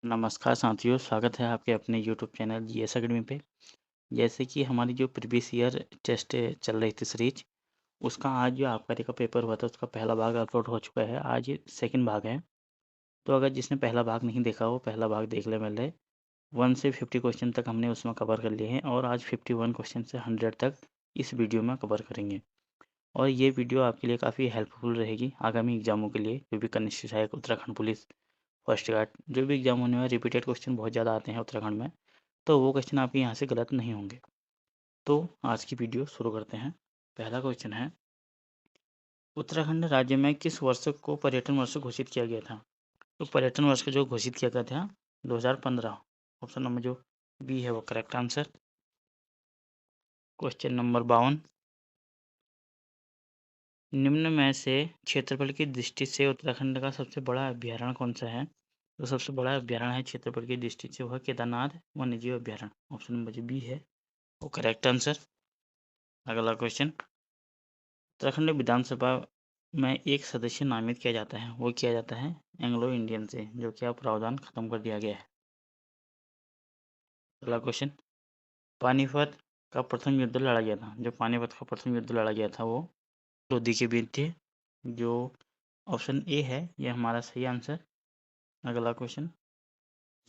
नमस्कार साथियों, स्वागत है आपके अपने यूट्यूब चैनल जीएस एकेडमी पे। जैसे कि हमारी जो प्रीवियस ईयर टेस्ट चल रही थी सीरीज, उसका आज जो आबकारी का पेपर हुआ था उसका पहला भाग अपलोड हो चुका है। आज सेकंड भाग है, तो अगर जिसने पहला भाग नहीं देखा हो पहला भाग देख ले पहले। 1 से 50 क्वेश्चन तक हमने उसमें कवर कर लिए हैं और आज 51 क्वेश्चन से 100 तक इस वीडियो में कवर करेंगे। और ये वीडियो आपके लिए काफ़ी हेल्पफुल रहेगी आगामी एग्जामों के लिए, जो भी कनिष्ठ सहायक, उत्तराखंड पुलिस, फर्स्ट गार्ड, जो भी एग्जाम होने में रिपीटेड क्वेश्चन बहुत ज़्यादा आते हैं उत्तराखंड में, तो वो क्वेश्चन आपके यहाँ से गलत नहीं होंगे। तो आज की वीडियो शुरू करते हैं। पहला क्वेश्चन है, उत्तराखंड राज्य में किस वर्ष को पर्यटन वर्ष घोषित किया गया था? तो पर्यटन वर्ष को जो घोषित किया गया था 2015। ऑप्शन नंबर जो बी है वो करेक्ट आंसर। क्वेश्चन नंबर 52, निम्न में से क्षेत्रफल की दृष्टि से उत्तराखंड का सबसे बड़ा अभ्यारण्य कौन सा है? तो सबसे बड़ा अभ्यारण्य है क्षेत्रफल की दृष्टि से वह केदारनाथ वन्यजीव अभ्यारण्य। ऑप्शन नंबर जो बी है वो करेक्ट आंसर। अगला क्वेश्चन, उत्तराखंड विधानसभा में एक सदस्य नामित किया जाता है, वो किया जाता है एंग्लो इंडियन से, जो कि अब प्रावधान खत्म कर दिया गया है। अगला क्वेश्चन, पानीपत का प्रथम युद्ध लड़ा गया था, जो पानीपत का प्रथम युद्ध लड़ा गया था वो लोधी के बीच थे, जो ऑप्शन ए है ये हमारा सही आंसर। अगला क्वेश्चन,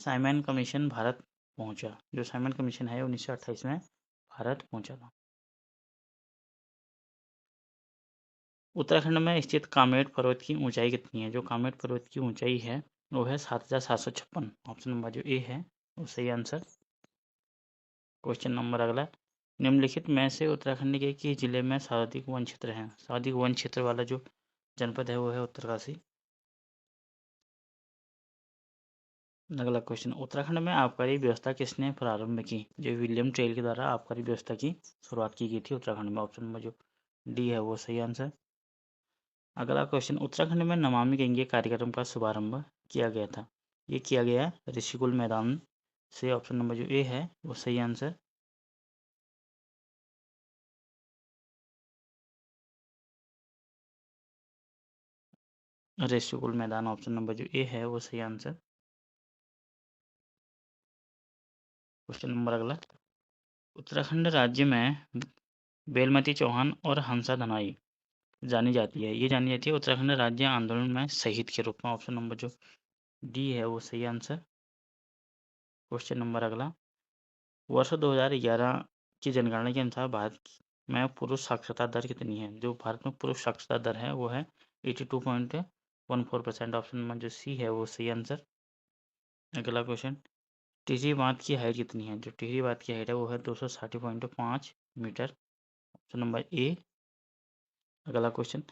साइमन कमीशन भारत पहुंचा, जो साइमन कमीशन है 1928 में भारत पहुंचा था। उत्तराखंड में स्थित कामेट पर्वत की ऊंचाई कितनी है? जो कामेट पर्वत की ऊंचाई है वो है 7,756। ऑप्शन नंबर जो ए है वो सही आंसर। क्वेश्चन नंबर अगला, निम्नलिखित में से उत्तराखंड के किस जिले में सर्वाधिक वन क्षेत्र है? सर्वाधिक वन क्षेत्र वाला जो जनपद है वो है उत्तरकाशी। अगला क्वेश्चन, उत्तराखंड में आबकारी व्यवस्था किसने प्रारंभ की? जो विलियम टेल के द्वारा आबकारी व्यवस्था की शुरुआत की गई थी उत्तराखंड में। ऑप्शन नंबर जो डी है वो सही आंसर। अगला क्वेश्चन, उत्तराखंड में नमामि गंगे कार्यक्रम का शुभारंभ किया गया था, ये किया गया ऋषिकुल मैदान से। ऑप्शन नंबर जो ए है वो सही आंसर। ऋषिकुल मैदान, ऑप्शन नंबर जो ए है वो सही आंसर। क्वेश्चन नंबर अगला, उत्तराखंड राज्य में बेलमती चौहान और हंसा धनाई जानी जाती है, ये जानी जाती है उत्तराखंड राज्य आंदोलन में शहीद के रूप में। ऑप्शन नंबर जो डी है वो सही आंसर। क्वेश्चन नंबर अगला, वर्ष 2011 की जनगणना के अनुसार भारत में पुरुष साक्षरता दर कितनी है? जो भारत में पुरुष साक्षरता दर है वो है 82.14%। ऑप्शन नंबर जो सी है वो सही आंसर। अगला क्वेश्चन, टिहरी बांध की हाइट कितनी है? जो टिहरी बांध की हाइट है वो है 260.5 मीटर। Option number A. अगला क्वेश्चन,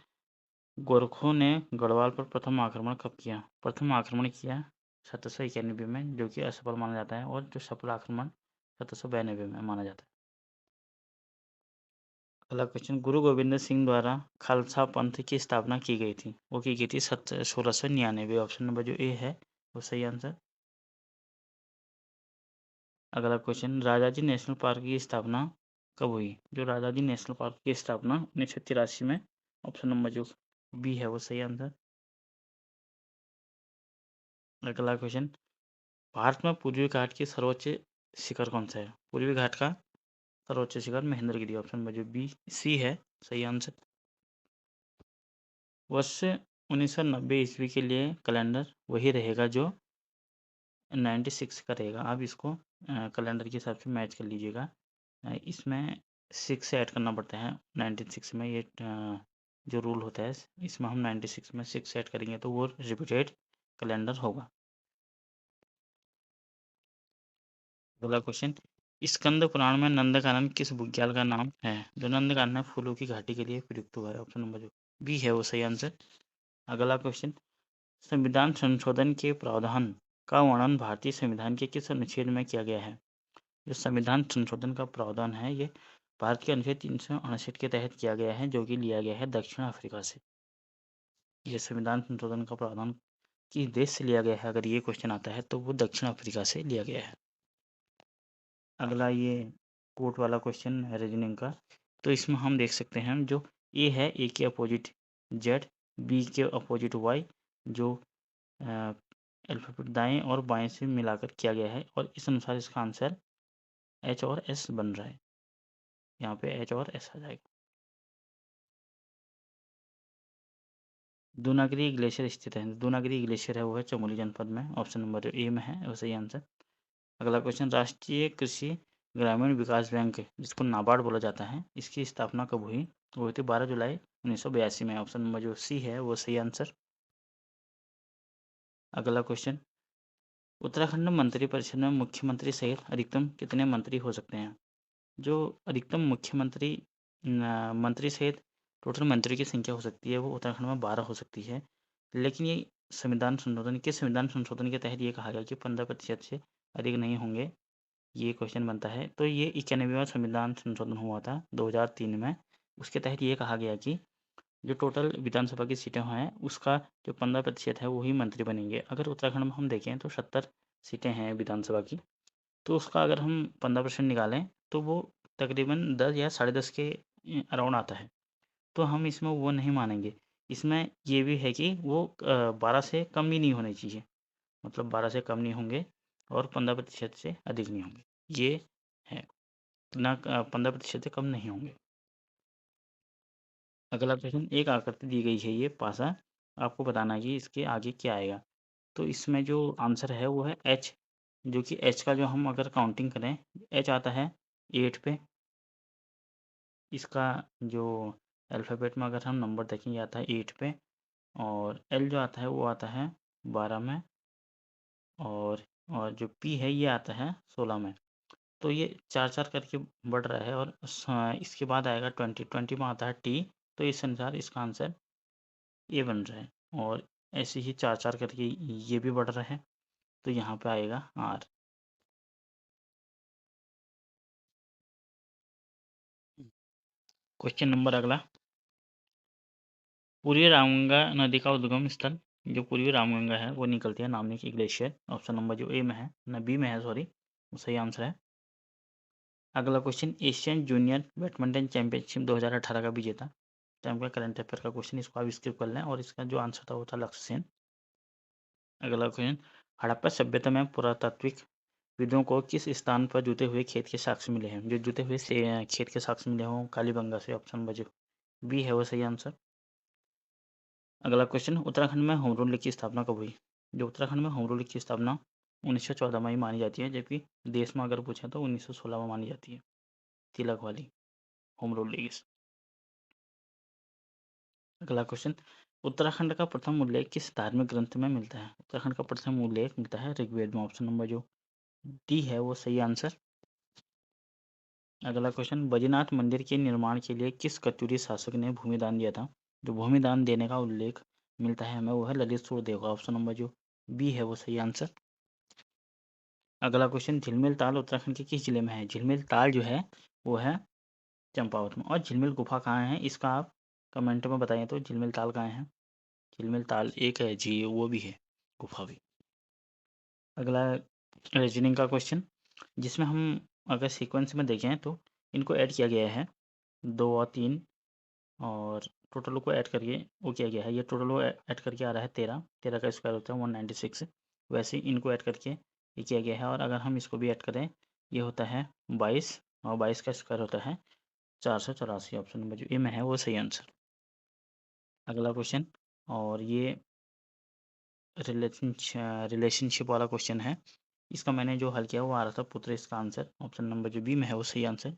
गोरखों ने गढ़वाल पर प्रथम आक्रमण कब किया? प्रथम आक्रमण किया 1791 में, जो कि असफल माना जाता है, और जो सफल आक्रमण 1792 में माना जाता है। अगला क्वेश्चन, गुरु गोविंद सिंह द्वारा खालसा पंथ की स्थापना की गई थी, वो की गई थी 1699। ऑप्शन नंबर जो ए है वो सही आंसर। अगला क्वेश्चन, राजाजी नेशनल पार्क की स्थापना कब हुई? जो राजाजी नेशनल पार्क की स्थापना 1983 में। ऑप्शन नंबर जो बी है वो सही आंसर। अगला क्वेश्चन, भारत में पूर्वी घाट की सर्वोच्च शिखर कौन सा है? पूर्वी घाट का सर्वोच्च शिखर महेंद्रगिरी। ऑप्शन नंबर जो बी सी है सही आंसर। वर्ष 1990 ईस्वी के लिए कैलेंडर वही रहेगा जो 96 का रहेगा। आप इसको कैलेंडर के हिसाब से मैच कर लीजिएगा। इसमें 6 से ऐड करना पड़ता है 96 में, ये जो रूल होता है इसमें हम 96 में 6 ऐड करेंगे तो वो रिपीटेड कैलेंडर होगा। अगला क्वेश्चन, स्कंद पुराण में नंदकानन किस बुग्याल का नाम है? जो नंदकानन है फूलों की घाटी के लिए प्रयुक्त हुआ है। ऑप्शन नंबर जो बी है वो सही आंसर। अगला क्वेश्चन, संविधान संशोधन के प्रावधान का वर्णन भारतीय संविधान के किस अनुच्छेद में किया गया है? जो संविधान संशोधन का प्रावधान है ये भारत के अनुच्छेद 368 के तहत किया गया है, जो कि लिया गया है दक्षिण अफ्रीका से। ये संविधान संशोधन का प्रावधान किस देश से लिया गया है, अगर ये क्वेश्चन आता है तो वो दक्षिण अफ्रीका से लिया गया है। अगला ये कोट वाला क्वेश्चन है रीजनिंग का, तो इसमें हम देख सकते हैं जो ए है ए के अपोजिट जेड, बी के अपोजिट वाई, जो अल्फ़ाबेट दाएँ और बाएँ से मिलाकर किया गया है और इस अनुसार इसका आंसर एच और एस बन रहा है। यहाँ पे एच और एस आ जाएगा। दूनागिरी ग्लेशियर स्थित है। दूनागिरी ग्लेशियर है वो है चमोली जनपद में। ऑप्शन नंबर ए में है वो सही आंसर। अगला क्वेश्चन, राष्ट्रीय कृषि ग्रामीण विकास बैंक जिसको नाबार्ड बोला जाता है, इसकी स्थापना कब हुई? वो हुई थी 12 जुलाई 1982 में। ऑप्शन नंबर जो सी है वो सही आंसर। अगला क्वेश्चन, उत्तराखंड मंत्रिपरिषद में मुख्यमंत्री सहित अधिकतम कितने मंत्री हो सकते हैं? जो अधिकतम मुख्यमंत्री मंत्री सहित टोटल मंत्री की संख्या हो सकती है वो उत्तराखंड में 12 हो सकती है। लेकिन ये संविधान संशोधन के तहत ये कहा गया कि 15% से अधिक नहीं होंगे। ये क्वेश्चन बनता है। तो ये 91वां संविधान संशोधन हुआ था 2003 में। उसके तहत ये कहा गया कि जो टोटल विधानसभा की सीटें हैं उसका जो 15% है वही मंत्री बनेंगे। अगर उत्तराखंड में हम देखें तो 70 सीटें हैं विधानसभा की, तो उसका अगर हम 15% निकालें तो वो तकरीबन 10 या 10.5 के अराउंड आता है। तो हम इसमें वो नहीं मानेंगे। इसमें ये भी है कि वो 12 से कम ही नहीं होने चाहिए, मतलब 12 से कम नहीं होंगे और 15% से अधिक नहीं होंगे। ये है, ना 15% से कम नहीं होंगे। अगला क्वेश्चन, एक आकृति दी गई है ये पासा, आपको बताना है कि इसके आगे क्या आएगा। तो इसमें जो आंसर है वो है एच, जो कि एच का जो हम अगर काउंटिंग करें, एच आता है 8 पे। इसका जो अल्फ़ाबेट में अगर हम नंबर देखें ये आता है 8 पे, और एल जो आता है वो आता है 12 में, और जो पी है ये आता है 16 में। तो ये 4-4 करके बढ़ रहा है और इसके बाद आएगा 20 में आता है टी। तो इस अनुसार इसका आंसर ए बन रहा है, और ऐसे ही 4-4 करके ये भी बढ़ रहा है, तो यहाँ पे आएगा आर। क्वेश्चन नंबर अगला, पूर्वी रामगंगा नदी का उद्गम स्थल, जो पूर्वी रामगंगा है वो निकलती है नामनी की ग्लेशियर। ऑप्शन नंबर जो ए में है, न बी में है सॉरी, वो सही आंसर है। अगला question, Asian junior badminton championship 2018 का विजेता, टाइम का करंट अफेयर का क्वेश्चन, इसको आप स्किप कर लें, और इसका जो आंसर था वो था लक्ष्य सेन। अगला क्वेश्चन, हड़प्पा सभ्यता में पुरातात्विक विदों को किस स्थान पर जुते हुए खेत के साक्ष्य मिले हैं? जो जुते हुए से खेत के साक्ष्य मिले हों कालीबंगा से। ऑप्शन नंबर जो बी है वो सही आंसर। अगला क्वेश्चन, उत्तराखंड में होम रूल की स्थापना कब हुई? जो उत्तराखंड में होम रूल की स्थापना 1914 में ही मानी जाती है, जबकि देश में अगर पूछें तो 1916 में मानी जाती है, तिलक वाली होम रूल लीग। अगला क्वेश्चन, उत्तराखंड का प्रथम उल्लेख किस धार्मिक ग्रंथ में मिलता है? उत्तराखंड का प्रथम उल्लेख मिलता है ऋग्वेद में। ऑप्शन नंबर जो डी है वो सही आंसर। अगला क्वेश्चन, बद्रीनाथ मंदिर के निर्माण के लिए किस कत्यूरी शासक ने भूमि दान दिया था? जो भूमि दान देने का उल्लेख मिलता है हमें वो है ललित सुरदेव का। ऑप्शन नंबर जो बी है वो सही आंसर। अगला क्वेश्चन, झिलमिल ताल उत्तराखंड के किस जिले में है? झिलमिल ताल जो है वो है चंपावत में। और झिलमिल गुफा कहाँ है इसका आप कमेंट में बताएं, तो झिलमिल ताल कहाँ है? झिलमिल ताल एक है जी, वो भी है, गुफा भी। अगला रीजनिंग का क्वेश्चन, जिसमें हम अगर सीक्वेंस में देखें तो इनको ऐड किया गया है 2 और 3, और टोटल को ऐड करके वो किया गया है। ये टोटल को ऐड करके आ रहा है 13, 13 का स्क्वायर होता है 196। वैसे ही इनको ऐड करके ये किया गया है, और अगर हम इसको भी ऐड करें ये होता है 22, और 22 का स्क्वायर होता है 484। ऑप्शन नंबर जो ए में है वो सही आंसर। अगला क्वेश्चन, और ये रिलेशनशिप वाला क्वेश्चन है। इसका मैंने जो हल किया वो आ रहा था पुत्र, इसका आंसर ऑप्शन नंबर जो बी में है वो सही आंसर।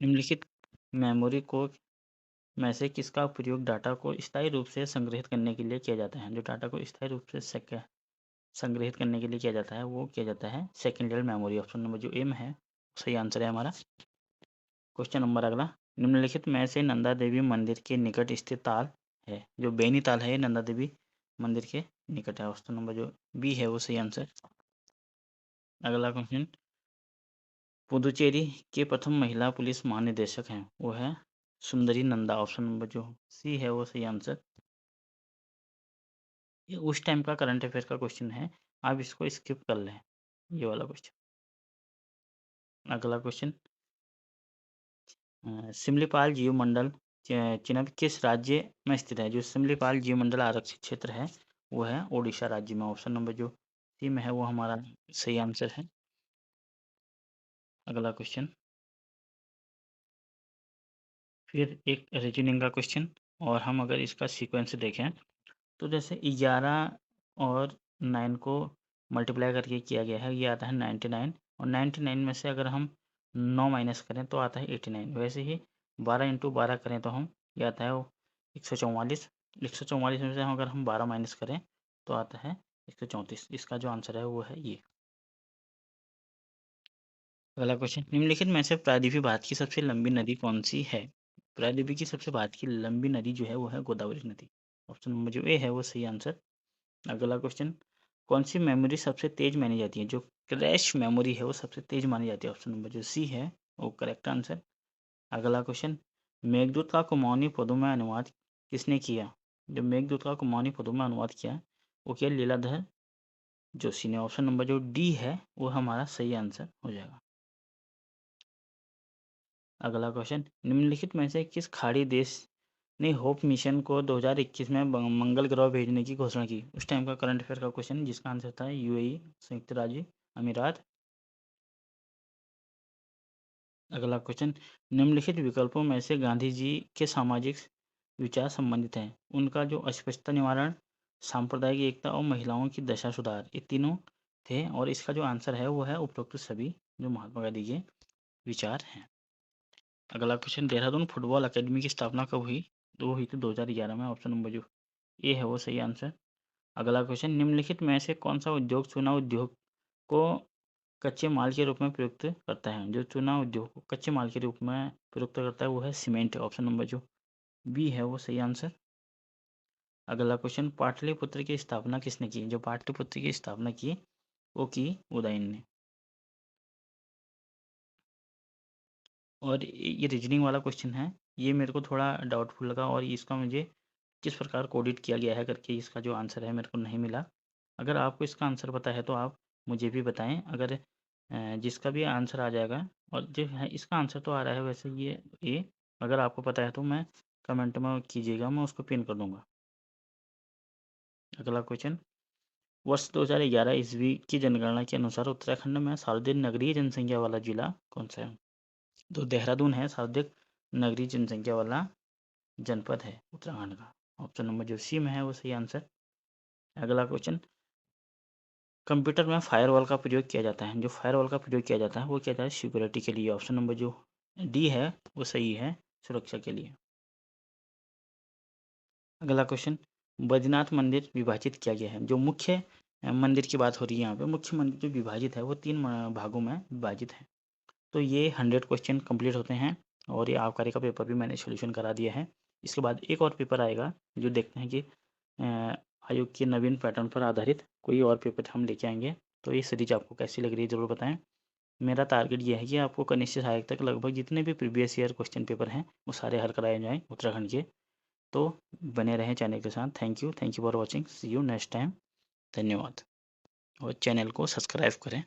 निम्नलिखित मेमोरी को में से किसका प्रयोग डाटा को स्थायी रूप से संग्रहित करने के लिए किया जाता है? जो डाटा को स्थायी रूप से संग्रहित करने के लिए किया जाता है वो किया जाता है सेकेंडरी मेमोरी। ऑप्शन नंबर जो ए में है सही आंसर है हमारा। क्वेश्चन नंबर अगला, निम्नलिखित में से नंदा देवी मंदिर के निकट स्थित ताल है? जो बेनी ताल है ये नंदा देवी मंदिर के निकट है। ऑप्शन नंबर जो बी है वो सही आंसर। अगला क्वेश्चन, पुदुचेरी के प्रथम महिला पुलिस महानिदेशक हैं वो है सुंदरी नंदा। ऑप्शन नंबर जो सी है वो सही आंसर। ये उस टाइम का करंट अफेयर का क्वेश्चन है, आप इसको स्किप कर लें, ये वाला क्वेश्चन। अगला क्वेश्चन, सिमलीपाल जीव मंडल चिन्ह किस राज्य में स्थित है? जो सिमलीपाल जीव मंडल आरक्षित क्षेत्र है वो है ओडिशा राज्य में। ऑप्शन नंबर जो सी में है वो हमारा सही आंसर है। अगला क्वेश्चन, फिर एक रीजनिंग का क्वेश्चन, और हम अगर इसका सीक्वेंस देखें तो जैसे 11 और 9 को मल्टीप्लाई करके किया गया है, ये आता है 99, और 99 में से अगर हम 9 माइनस करें तो आता है 89। वैसे ही 12 इंटू 12 करें तो हम ये आता है 144। 144 में से हम अगर हम 12 माइनस करें तो आता है 134। इसका जो आंसर है वो है ये। अगला क्वेश्चन, निम्नलिखित में से प्रायद्वीपीय भारत की सबसे लंबी नदी कौन सी है? प्रायद्वीपीय की सबसे भारत की लंबी नदी जो है वो है गोदावरी नदी। ऑप्शन नंबर जो ए है वो सही आंसर। अगला क्वेश्चन, कौन सी मेमोरी सबसे तेज मानी जाती है? जो क्रैश मेमोरी है वो सबसे तेज मानी जाती है। ऑप्शन नंबर जो सी है वो करेक्ट आंसर। अगला क्वेश्चन, मेघदूत का कुमाऊनी पदों में अनुवाद किसने किया? जो मेघदूत का कुमाऊनी पदों में अनुवाद किया वो किया लीलाधर जोशी ने। ऑप्शन नंबर जो डी है वो हमारा सही आंसर हो जाएगा। अगला क्वेश्चन, निम्नलिखित में से किस खाड़ी देश ने होप मिशन को 2021 में मंगल ग्रह भेजने की घोषणा की? उस टाइम का करंट अफेयर का क्वेश्चन, जिसका आंसर था यूएई, संयुक्त राज्य अमीरात। अगला क्वेश्चन, निम्नलिखित विकल्पों में से गांधी जी के सामाजिक विचार संबंधित हैं? उनका जो अस्पृश्यता निवारण, सांप्रदायिक एकता और महिलाओं की दशा सुधार, ये तीनों थे, और इसका जो आंसर है वो है उपरोक्त सभी जो महात्मा गांधी के विचार हैं। अगला क्वेश्चन, देहरादून फुटबॉल अकेडमी की स्थापना कब हुई? तो वो हुई थी 2011 में। ऑप्शन नंबर जो ए है वो सही आंसर। अगला क्वेश्चन, निम्नलिखित में से कौन सा उद्योग चूना उद्योग को कच्चे माल के रूप में प्रयुक्त करता है? जो चूना उद्योग को कच्चे माल के रूप में प्रयुक्त करता है वो है सीमेंट। ऑप्शन नंबर जो बी है वो सही आंसर। अगला क्वेश्चन, पाटलिपुत्र की स्थापना किसने की? जो पाटलिपुत्र की स्थापना की वो की उदयन ने। और ये रीजनिंग वाला क्वेश्चन है, ये मेरे को थोड़ा डाउटफुल लगा, और इसका मुझे किस प्रकार कोडिट किया गया है करके इसका जो आंसर है मेरे को नहीं मिला। अगर आपको इसका आंसर पता है तो आप मुझे भी बताएं। अगर जिसका भी आंसर आ जाएगा, और जो है इसका आंसर तो आ रहा है वैसे ये ए, अगर आपको पता है तो मैं कमेंट में कीजिएगा, मैं उसको पिन कर दूंगा। अगला क्वेश्चन, वर्ष 2011 ईस्वी की जनगणना के अनुसार उत्तराखंड में सर्वाधिक नगरीय जनसंख्या वाला जिला कौन सा है? तो देहरादून है सर्वाधिक नगरीय जनसंख्या वाला जनपद है उत्तराखंड का। ऑप्शन नंबर जो सी में है वो सही आंसर। अगला क्वेश्चन, कंप्यूटर में फायरवॉल का प्रयोग किया जाता है? जो फायरवॉल का प्रयोग किया जाता है वो किया जाता है सिक्योरिटी के लिए। ऑप्शन नंबर जो डी है वो सही है, सुरक्षा के लिए। अगला क्वेश्चन, बद्रीनाथ मंदिर विभाजित किया गया है? जो मुख्य मंदिर की बात हो रही है यहाँ पे, मुख्य मंदिर जो विभाजित है वो 3 भागों में विभाजित है। तो ये 100 क्वेश्चन कंप्लीट होते हैं, और ये आबकारी का पेपर भी मैंने सोल्यूशन करा दिया है। इसके बाद एक और पेपर आएगा, जो देखते हैं कि आयोग के नवीन पैटर्न पर आधारित कोई और पेपर हम लेके आएंगे। तो ये सीरीज आपको कैसी लग रही है ज़रूर बताएं। मेरा टारगेट ये है कि आपको कनिष्ठ सहायक तक लगभग जितने भी प्रीवियस ईयर क्वेश्चन पेपर हैं वो सारे हल कराए जाएँ उत्तराखंड के। तो बने रहें चैनल के साथ। Thank you for watching, see you next time. धन्यवाद, और चैनल को सब्सक्राइब करें।